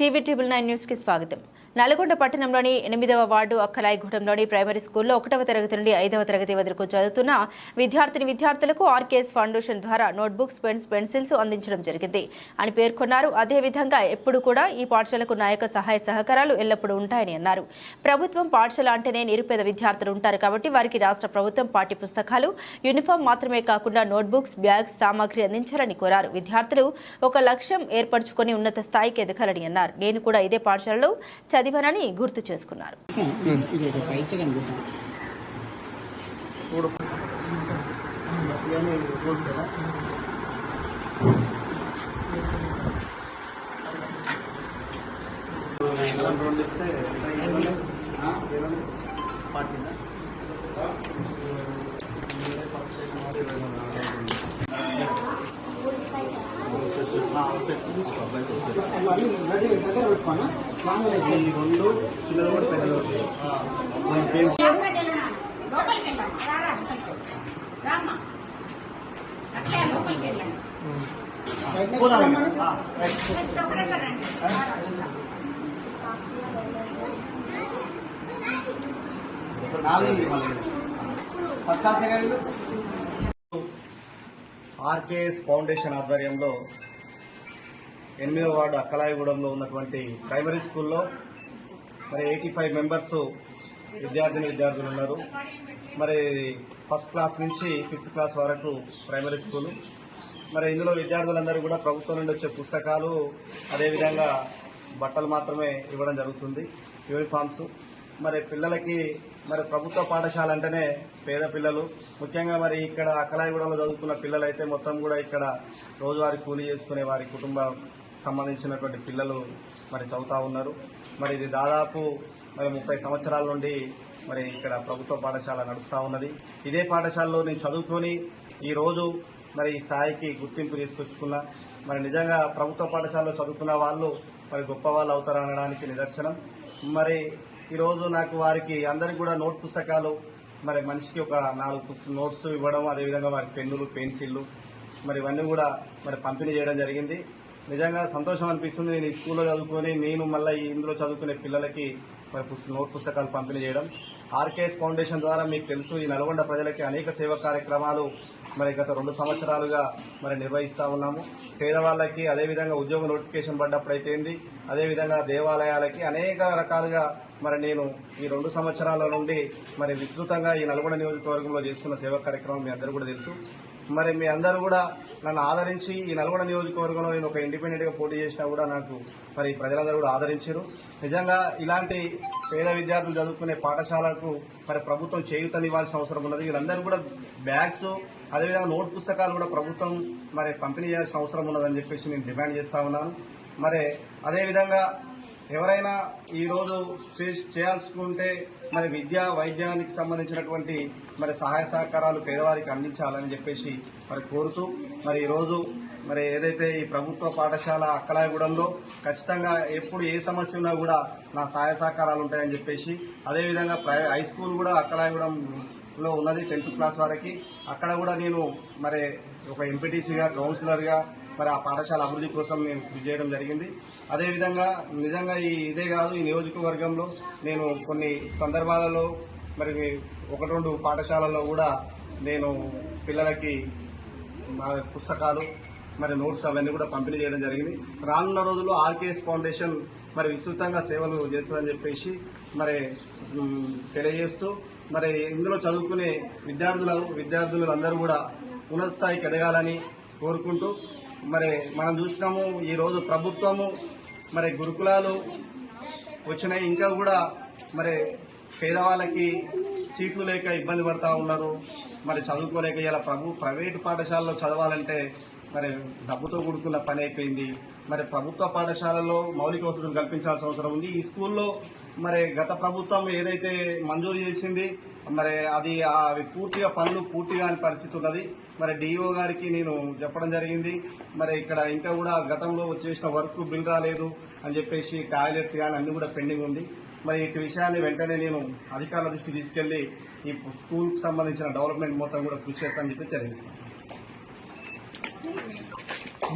TV9 news కి స్వాగతం. నల్గొండ పట్టణంలోని 8వ వార్డు అక్కలాయిగూడెంలోని ప్రైమరీ స్కూల్లో 1వ తరగతి నుండి 5వ తరగతి వరకు చదువుతున్న విద్యార్థులకు ఆర్కేఎస్ ఫౌండేషన్ ద్వారా నోట్బుక్స్, పెన్స్, పెన్సిల్స్ అందించడం జరిగింది అని పేర్కొన్నారు. అదేవిధంగా ఎప్పుడు కూడా ఈ పాఠశాలకు నాయక సహాయ సహకారాలు ఎల్లప్పుడూ ఉంటాయని అన్నారు. ప్రభుత్వం పాఠశాల అంటేనే నిరుపేద విద్యార్థులు ఉంటారు కాబట్టి వారికి రాష్ట్ర ప్రభుత్వం పాఠ్య పుస్తకాలు, యూనిఫామ్ మాత్రమే కాకుండా నోట్బుక్స్, బ్యాగ్స్, సామాగ్రి అందించాలని కోరారు. విద్యార్థులు ఒక లక్ష్యం ఏర్పరచుకొని ఉన్నత స్థాయికి ఎదగాలని అన్నారు. నేను కూడా ఇదే పాఠశాలలో చదివానని గుర్తు చేసుకున్నారు. ఆర్కేఎస్ ఫౌండేషన్ ఆధ్వర్యంలో 8వ వార్డు అక్కలాయిగూడెంలో ఉన్నటువంటి ప్రైమరీ స్కూల్లో మరి 85 మెంబర్స్ విద్యార్థులు ఉన్నారు. మరి ఫస్ట్ క్లాస్ నుంచి 5th క్లాస్ వరకు ప్రైమరీ స్కూలు. మరి ఇందులో విద్యార్థులందరూ కూడా ప్రభుత్వం నుండి వచ్చే పుస్తకాలు, అదేవిధంగా బట్టలు మాత్రమే ఇవ్వడం జరుగుతుంది, యూనిఫామ్స్. మరి పిల్లలకి మరి ప్రభుత్వ పాఠశాల అంటేనే పేద పిల్లలు, ముఖ్యంగా మరి ఇక్కడ అక్కలాయిగూడెంలో చదువుకున్న పిల్లలైతే మొత్తం కూడా ఇక్కడ రోజువారీ కూలీ చేసుకునే వారి కుటుంబం సంబంధించినటువంటి పిల్లలు మరి చదువుతూ ఉన్నారు. మరి ఇది దాదాపు మరి 30 సంవత్సరాల నుండి మరి ఇక్కడ ప్రభుత్వ పాఠశాల నడుస్తూ ఉన్నది. ఇదే పాఠశాలలో నేను చదువుకొని ఈరోజు మరి ఈ స్థాయికి గుర్తింపు తీసుకొచ్చుకున్నా. మరి నిజంగా ప్రభుత్వ పాఠశాలలో చదువుకున్న వాళ్ళు మరి గొప్ప వాళ్ళు అవుతారనడానికి నిదర్శనం. మరి ఈరోజు నాకు వారికి అందరికి కూడా నోట్ పుస్తకాలు, మరి మనిషికి ఒక 4 నోట్స్ ఇవ్వడం, అదేవిధంగా వారికి పెన్నులు, పెన్సిళ్ళు మరి ఇవన్నీ కూడా మరి పంపిణీ చేయడం జరిగింది. నిజంగా సంతోషం అనిపిస్తుంది. నేను ఈ స్కూల్లో చదువుకొని నేను మళ్ళీ ఇందులో చదువుకునే పిల్లలకి మరి నోట్ పుస్తకాలు పంపిణీ చేయడం. ఆర్కేఎస్ ఫౌండేషన్ ద్వారా మీకు తెలుసు, ఈ నల్గొండ ప్రజలకి అనేక సేవా కార్యక్రమాలు మరి గత 2 సంవత్సరాలుగా మరి నిర్వహిస్తూ ఉన్నాము. పేదవాళ్ళకి, అదేవిధంగా ఉద్యోగ నోటిఫికేషన్ పడ్డప్పుడైతేంది, అదేవిధంగా దేవాలయాలకి అనేక రకాలుగా మరి నేను ఈ 2 సంవత్సరాల నుండి మరి విస్తృతంగా ఈ నల్గొండ నియోజకవర్గంలో చేస్తున్న సేవా కార్యక్రమం మీ అందరూ కూడా తెలుసు. మరి మీ అందరూ కూడా నన్ను ఆదరించి ఈ నల్గొండ నియోజకవర్గంలో నేను ఒక ఇండిపెండెంట్ గా పోటీ చేసినా కూడా నాకు మరి ప్రజలందరూ కూడా ఆదరించారు. నిజంగా ఇలాంటి పేద విద్యార్థులు చదువుకునే పాఠశాలకు మరి ప్రభుత్వం చేయూతనివ్వాల్సిన అవసరం ఉన్నది. వీళ్ళందరూ కూడా బ్యాగ్స్, అదేవిధంగా నోట్ పుస్తకాలు కూడా ప్రభుత్వం మరి పంపిణీ చేయాల్సిన అవసరం ఉన్నదని చెప్పేసి నేను డిమాండ్ చేస్తా ఉన్నాను. మరి అదేవిధంగా ఎవరైనా ఈ రోజు చేయాల్సుకుంటే మరి విద్యా వైద్యానికి సంబంధించినటువంటి మరి సహాయ సహకారాలు పేదవారికి అందించాలని చెప్పేసి మరి కోరుతూ మరి ఈరోజు మరి ఏదైతే ఈ ప్రభుత్వ పాఠశాల అక్కలాయిగూడెంలో ఖచ్చితంగా ఎప్పుడు ఏ సమస్య ఉన్నా కూడా నా సహాయ సహకారాలు ఉంటాయని చెప్పేసి, అదేవిధంగా హై స్కూల్ కూడా అక్కలాయిగూడెంలో ఉన్నది 10th క్లాస్ వరకు. అక్కడ కూడా నేను మరి ఒక ఎంపీటీసీగా, కౌన్సిలర్గా మరి ఆ పాఠశాల అభివృద్ధి కోసం నేను కృషి చేయడం జరిగింది. అదేవిధంగా నిజంగా ఇదే కాదు, ఈ నియోజకవర్గంలో నేను కొన్ని సందర్భాలలో మరి 1-2 పాఠశాలల్లో కూడా నేను పిల్లలకి పుస్తకాలు, మరి నోట్స్ అవన్నీ కూడా పంపిణీ చేయడం జరిగింది. రానున్న రోజుల్లో ఆర్కేఎస్ ఫౌండేషన్ మరి విస్తృతంగా సేవలు చేస్తుందని చెప్పేసి మరి తెలియజేస్తూ, మరి ఇందులో చదువుకునే విద్యార్థులందరూ కూడా ఉన్నత స్థాయికి ఎదగాలని కోరుకుంటూ, మరి మనం చూసినాము ఈ రోజు ప్రభుత్వము మరి గురుకులాలు వచ్చినాయి, ఇంకా కూడా మరి పేదవాళ్ళకి సీట్లు లేక ఇబ్బంది పడతా ఉన్నారు, మరి చదువుకోలేక. ఇలా ప్రైవేటు పాఠశాలలో చదవాలంటే మరి డబ్బుతో కూడుకున్న పని అయిపోయింది. మరి ప్రభుత్వ పాఠశాలలో మౌలిక వసతులు కల్పించాల్సిన అవసరం ఉంది. ఈ స్కూల్లో మరి గత ప్రభుత్వం ఏదైతే మంజూరు చేసింది మరి అది పూర్తిగా పనులు పూర్తిగా అని పరిస్థితి ఉన్నది. మరి డిఓ గారికి నేను చెప్పడం జరిగింది. మరి ఇక్కడ ఇంకా కూడా గతంలో చేసిన వర్క్ బిల్ రాలేదు అని చెప్పేసి, టాయిలెట్స్ కానీ అన్ని కూడా పెండింగ్ ఉంది. మరి ఇటు విషయాన్ని వెంటనే నేను అధికారుల దృష్టికి తీసుకెళ్లి ఈ స్కూల్ కు సంబంధించిన డెవలప్మెంట్ మొత్తం కూడా కృషి చేస్తానని చెప్పి తెలియజేస్తాను.